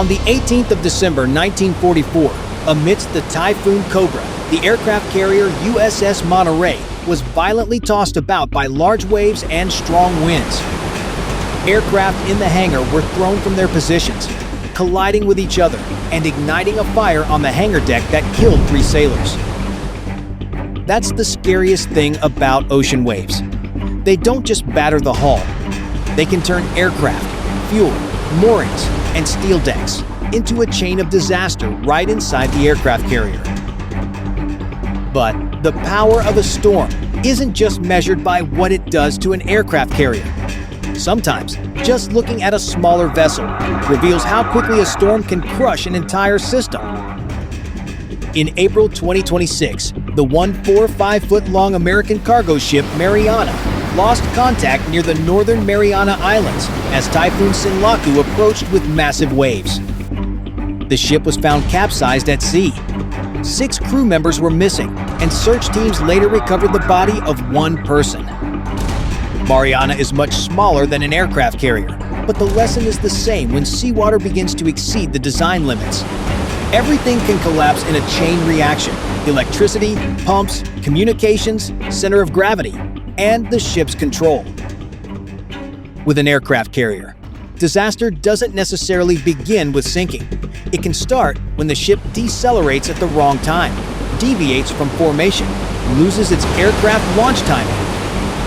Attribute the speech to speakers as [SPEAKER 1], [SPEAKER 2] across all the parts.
[SPEAKER 1] On the 18th of December 1944, amidst the Typhoon Cobra, the aircraft carrier USS Monterey was violently tossed about by large waves and strong winds. Aircraft in the hangar were thrown from their positions, colliding with each other and igniting a fire on the hangar deck that killed 3 sailors. That's the scariest thing about ocean waves. They don't just batter the hull. They can turn aircraft, fuel, moorings, and steel decks into a chain of disaster right inside the aircraft carrier. But the power of a storm isn't just measured by what it does to an aircraft carrier. Sometimes, just looking at a smaller vessel reveals how quickly a storm can crush an entire system. In April 2026, the 145-foot-long American cargo ship Mariana lost contact near the northern Mariana Islands as Typhoon Sinlaku approached with massive waves. The ship was found capsized at sea. 6 crew members were missing, and search teams later recovered the body of 1 person. Mariana is much smaller than an aircraft carrier, but the lesson is the same when seawater begins to exceed the design limits. Everything can collapse in a chain reaction: electricity, pumps, communications, center of gravity, and the ship's control. With an aircraft carrier, disaster doesn't necessarily begin with sinking. It can start when the ship decelerates at the wrong time, deviates from formation, loses its aircraft launch timing,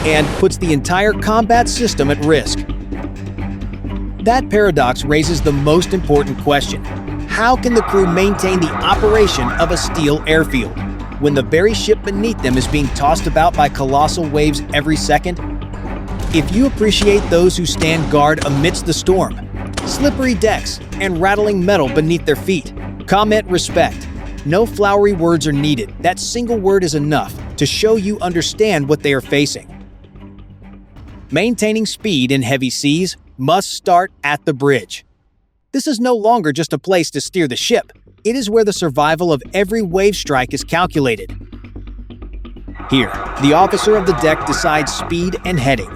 [SPEAKER 1] and puts the entire combat system at risk. That paradox raises the most important question: how can the crew maintain the operation of a steel airfield when the very ship beneath them is being tossed about by colossal waves every second? If you appreciate those who stand guard amidst the storm, slippery decks, and rattling metal beneath their feet, comment respect. No flowery words are needed. That single word is enough to show you understand what they are facing. Maintaining speed in heavy seas must start at the bridge. This is no longer just a place to steer the ship. It is where the survival of every wave strike is calculated. Here, the officer of the deck decides speed and heading.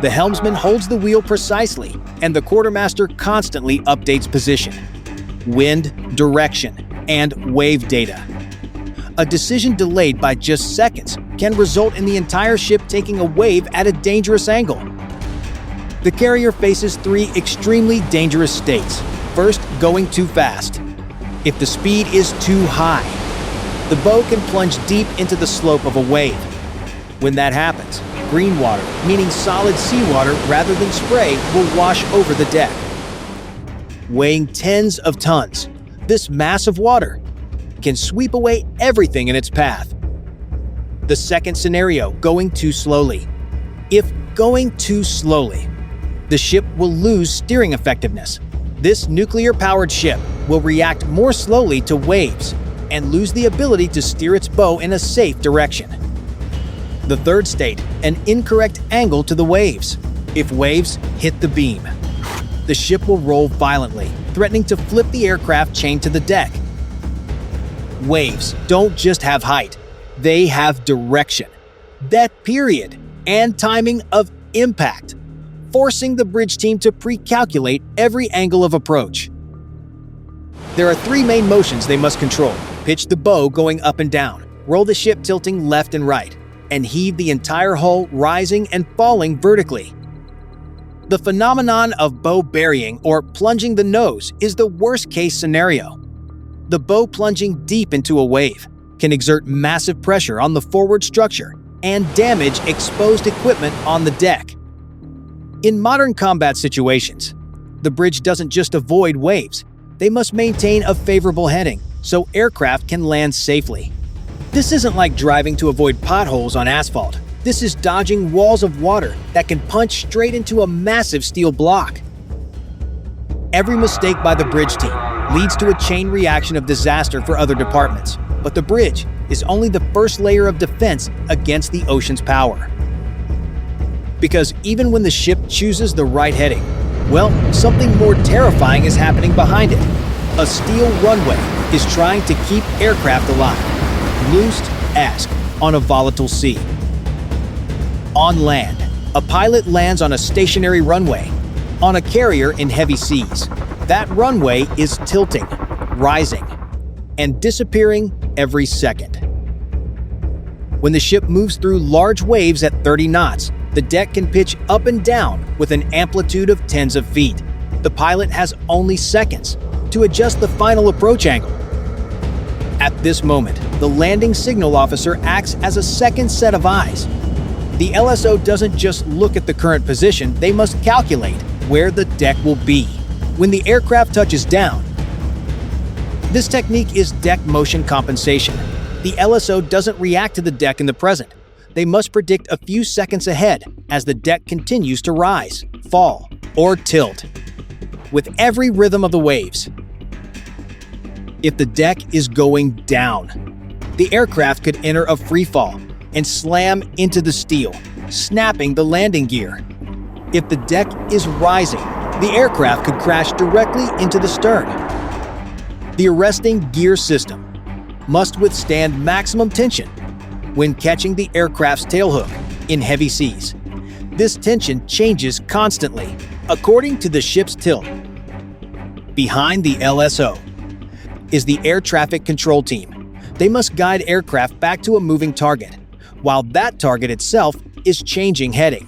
[SPEAKER 1] The helmsman holds the wheel precisely, and the quartermaster constantly updates position, wind, direction, and wave data. A decision delayed by just seconds can result in the entire ship taking a wave at a dangerous angle. The carrier faces 3 extremely dangerous states. First, going too fast. If the speed is too high, the bow can plunge deep into the slope of a wave. When that happens, green water, meaning solid seawater rather than spray, will wash over the deck. Weighing tens of tons, this mass of water can sweep away everything in its path. The second scenario, going too slowly. If going too slowly, the ship will lose steering effectiveness. This nuclear-powered ship will react more slowly to waves and lose the ability to steer its bow in a safe direction. The third state, an incorrect angle to the waves. If waves hit the beam, the ship will roll violently, threatening to flip the aircraft chained to the deck. Waves don't just have height, they have direction, depth period, and timing of impact, forcing the bridge team to pre-calculate every angle of approach. There are 3 main motions they must control: pitch the bow going up and down, roll the ship tilting left and right, and heave the entire hull rising and falling vertically. The phenomenon of bow burying or plunging the nose is the worst-case scenario. The bow plunging deep into a wave can exert massive pressure on the forward structure and damage exposed equipment on the deck. In modern combat situations, the bridge doesn't just avoid waves, they must maintain a favorable heading so aircraft can land safely. This isn't like driving to avoid potholes on asphalt. This is dodging walls of water that can punch straight into a massive steel block. Every mistake by the bridge team leads to a chain reaction of disaster for other departments, but the bridge is only the first layer of defense against the ocean's power. Because even when the ship chooses the right heading, well, something more terrifying is happening behind it. A steel runway is trying to keep aircraft alive, loosed ask on a volatile sea. On land, a pilot lands on a stationary runway, on a carrier in heavy seas. That runway is tilting, rising, and disappearing every second. When the ship moves through large waves at 30 knots, the deck can pitch up and down with an amplitude of tens of feet. The pilot has only seconds to adjust the final approach angle. At this moment, the landing signal officer acts as a second set of eyes. The LSO doesn't just look at the current position, they must calculate where the deck will be when the aircraft touches down. This technique is deck motion compensation. The LSO doesn't react to the deck in the present. They must predict a few seconds ahead as the deck continues to rise, fall, or tilt, with every rhythm of the waves. If the deck is going down, the aircraft could enter a free fall and slam into the steel, snapping the landing gear. If the deck is rising, the aircraft could crash directly into the stern. The arresting gear system must withstand maximum tension when catching the aircraft's tailhook in heavy seas. This tension changes constantly according to the ship's tilt. Behind the LSO is the air traffic control team. They must guide aircraft back to a moving target, while that target itself is changing heading,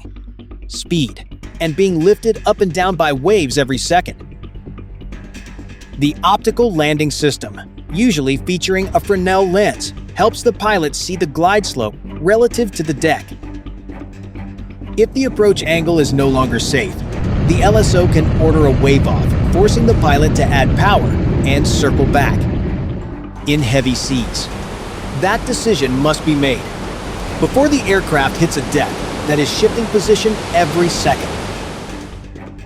[SPEAKER 1] speed, and being lifted up and down by waves every second. The optical landing system, usually featuring a Fresnel lens, helps the pilot see the glide slope relative to the deck. If the approach angle is no longer safe, the LSO can order a wave off, forcing the pilot to add power and circle back. In heavy seas, that decision must be made before the aircraft hits a deck that is shifting position every second.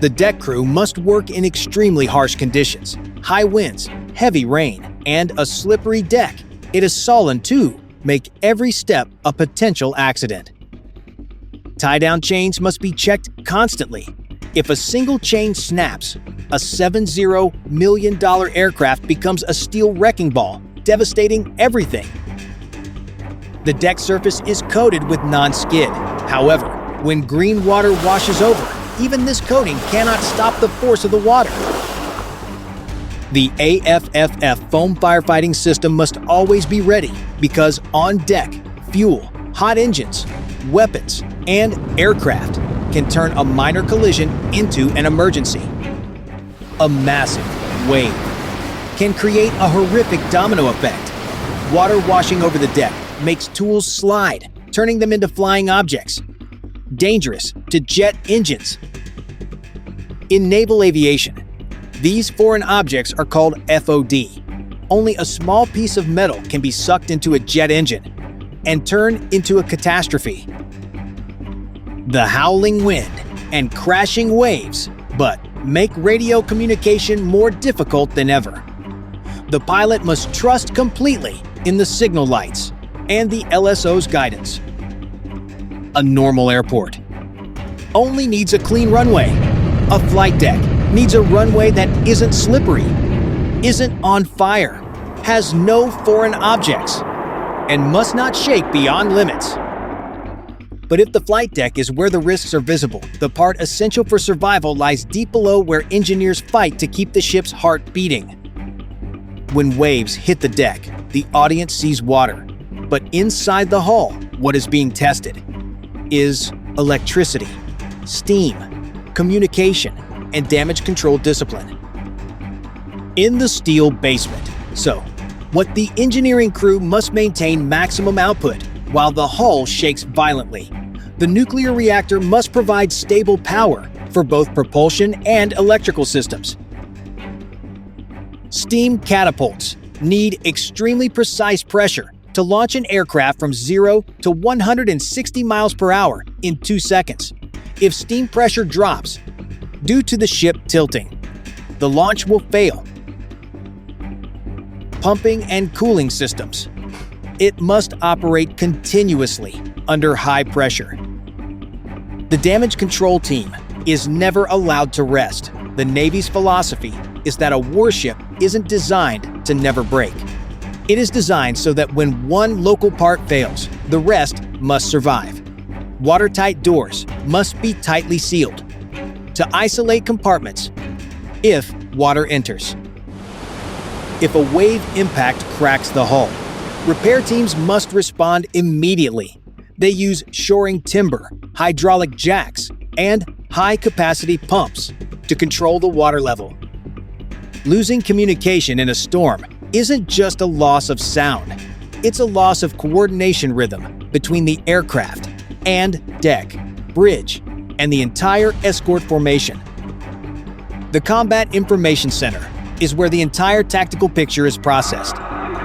[SPEAKER 1] The deck crew must work in extremely harsh conditions, high winds, heavy rain, and a slippery deck. It is sullen too, make every step a potential accident. Tie-down chains must be checked constantly. If a single chain snaps, a $70 million aircraft becomes a steel wrecking ball, devastating everything. The deck surface is coated with non-skid. However, when green water washes over, even this coating cannot stop the force of the water. The AFFF foam firefighting system must always be ready because on deck, fuel, hot engines, weapons, and aircraft can turn a minor collision into an emergency. A massive wave can create a horrific domino effect. Water washing over the deck makes tools slide, turning them into flying objects. Dangerous to jet engines. In naval aviation, these foreign objects are called FOD. Only a small piece of metal can be sucked into a jet engine and turn into a catastrophe. The howling wind and crashing waves, but make radio communication more difficult than ever. The pilot must trust completely in the signal lights and the LSO's guidance. A normal airport only needs a clean runway. A flight deck needs a runway that isn't slippery, isn't on fire, has no foreign objects, and must not shake beyond limits. But if the flight deck is where the risks are visible, the part essential for survival lies deep below where engineers fight to keep the ship's heart beating. When waves hit the deck, the audience sees water. But inside the hull, what is being tested is electricity, steam, communication, and damage control discipline. In the steel basement. So, what the engineering crew must maintain maximum output while the hull shakes violently. The nuclear reactor must provide stable power for both propulsion and electrical systems. Steam catapults need extremely precise pressure to launch an aircraft from 0 to 160 miles per hour in 2 seconds. If steam pressure drops due to the ship tilting, the launch will fail. Pumping and cooling systems. It must operate continuously under high pressure. The damage control team is never allowed to rest. The Navy's philosophy is that a warship isn't designed to never break. It is designed so that when one local part fails, the rest must survive. Watertight doors must be tightly sealed. To isolate compartments, if water enters. If a wave impact cracks the hull, repair teams must respond immediately. They use shoring timber, hydraulic jacks, and high-capacity pumps to control the water level. Losing communication in a storm isn't just a loss of sound. It's a loss of coordination rhythm between the aircraft and deck, bridge, and the entire escort formation. The Combat Information Center is where the entire tactical picture is processed.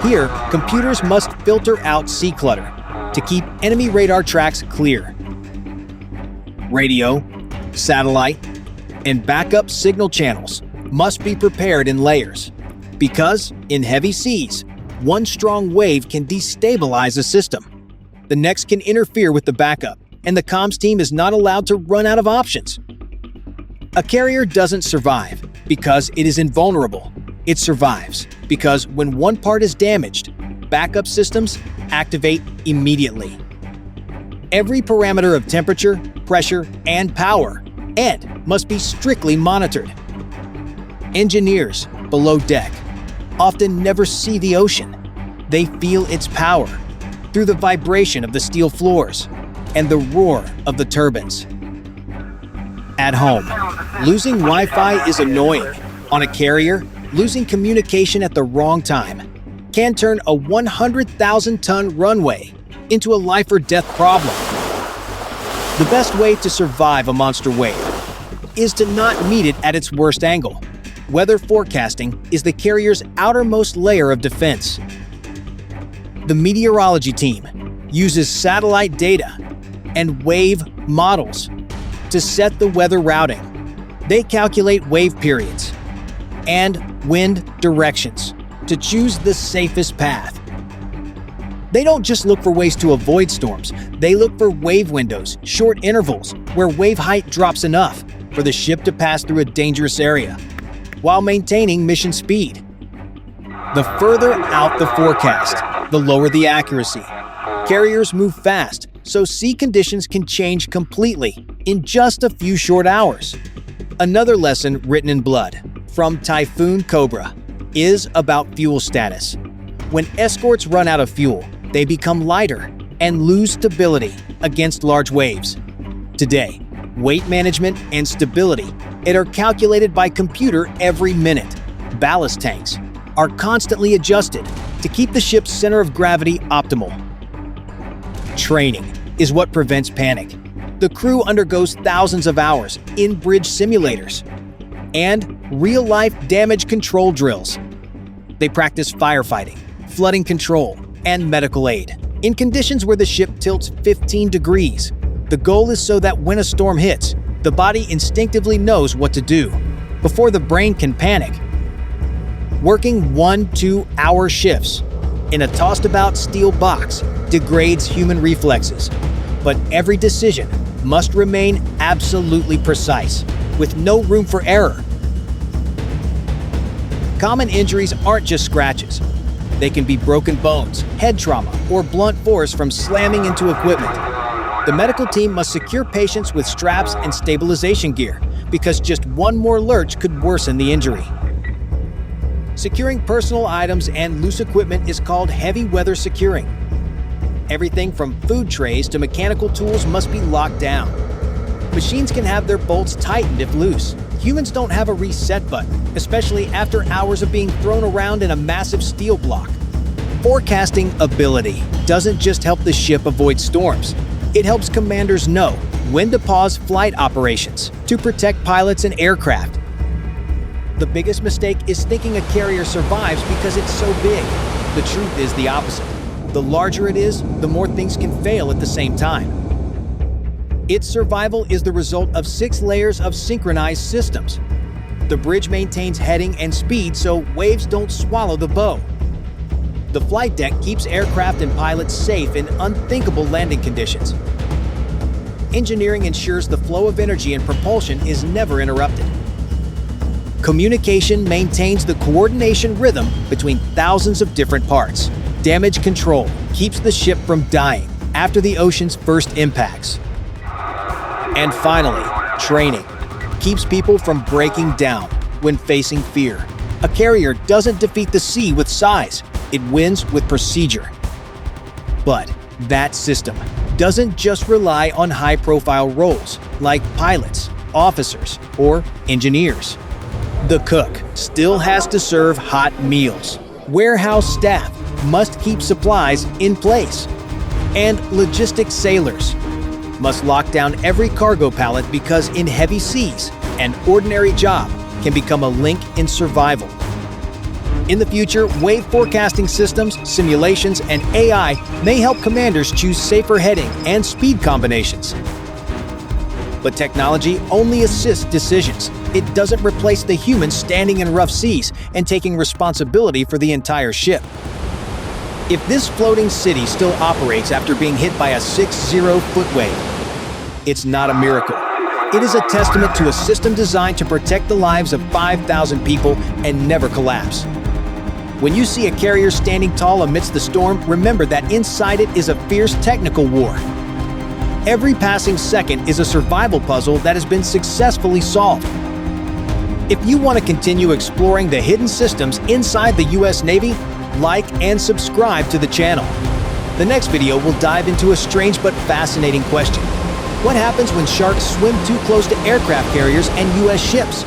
[SPEAKER 1] Here, computers must filter out sea clutter to keep enemy radar tracks clear. Radio, satellite, and backup signal channels must be prepared in layers, because in heavy seas, one strong wave can destabilize a system. The next can interfere with the backup, and the comms team is not allowed to run out of options. A carrier doesn't survive because it is invulnerable. It survives because when one part is damaged, backup systems activate immediately. Every parameter of temperature, pressure, and power must be strictly monitored. Engineers below deck often never see the ocean. They feel its power through the vibration of the steel floors and the roar of the turbines. At home, losing Wi-Fi is annoying. On a carrier, losing communication at the wrong time can turn a 100,000-ton runway into a life-or-death problem. The best way to survive a monster wave is to not meet it at its worst angle. Weather forecasting is the carrier's outermost layer of defense. The meteorology team uses satellite data and wave models to set the weather routing. They calculate wave periods and wind directions to choose the safest path. They don't just look for ways to avoid storms, they look for wave windows, short intervals, where wave height drops enough for the ship to pass through a dangerous area, while maintaining mission speed. The further out the forecast, the lower the accuracy. Carriers move fast, so sea conditions can change completely in just a few short hours. Another lesson written in blood from Typhoon Cobra is about fuel status. When escorts run out of fuel, they become lighter and lose stability against large waves. Today, weight management and stability are calculated by computer every minute. Ballast tanks are constantly adjusted to keep the ship's center of gravity optimal. Training is what prevents panic. The crew undergoes thousands of hours in bridge simulators and real-life damage control drills. They practice firefighting, flooding control, and medical aid in conditions where the ship tilts 15 degrees. The goal is so that when a storm hits, the body instinctively knows what to do before the brain can panic. Working 1-2 hour shifts in a tossed-about steel box degrades human reflexes, but every decision must remain absolutely precise, with no room for error. Common injuries aren't just scratches. They can be broken bones, head trauma, or blunt force from slamming into equipment. The medical team must secure patients with straps and stabilization gear, because just one more lurch could worsen the injury. Securing personal items and loose equipment is called heavy weather securing. Everything from food trays to mechanical tools must be locked down. Machines can have their bolts tightened if loose. Humans don't have a reset button, especially after hours of being thrown around in a massive steel block. Forecasting ability doesn't just help the ship avoid storms. It helps commanders know when to pause flight operations to protect pilots and aircraft. The biggest mistake is thinking a carrier survives because it's so big. The truth is the opposite. The larger it is, the more things can fail at the same time. Its survival is the result of 6 layers of synchronized systems. The bridge maintains heading and speed so waves don't swallow the bow. The flight deck keeps aircraft and pilots safe in unthinkable landing conditions. Engineering ensures the flow of energy and propulsion is never interrupted. Communication maintains the coordination rhythm between thousands of different parts. Damage control keeps the ship from dying after the ocean's first impacts. And finally, training keeps people from breaking down when facing fear. A carrier doesn't defeat the sea with size, it wins with procedure. But that system doesn't just rely on high-profile roles like pilots, officers, or engineers. The cook still has to serve hot meals. Warehouse staff must keep supplies in place. And logistics sailors must lock down every cargo pallet because in heavy seas, an ordinary job can become a link in survival. In the future, wave forecasting systems, simulations, and AI may help commanders choose safer heading and speed combinations. But technology only assists decisions. It doesn't replace the humans standing in rough seas and taking responsibility for the entire ship. If this floating city still operates after being hit by a 60-foot wave, it's not a miracle. It is a testament to a system designed to protect the lives of 5,000 people and never collapse. When you see a carrier standing tall amidst the storm, remember that inside it is a fierce technical war. Every passing second is a survival puzzle that has been successfully solved. If you want to continue exploring the hidden systems inside the U.S. Navy, like and subscribe to the channel. The next video will dive into a strange but fascinating question. What happens when sharks swim too close to aircraft carriers and U.S. ships?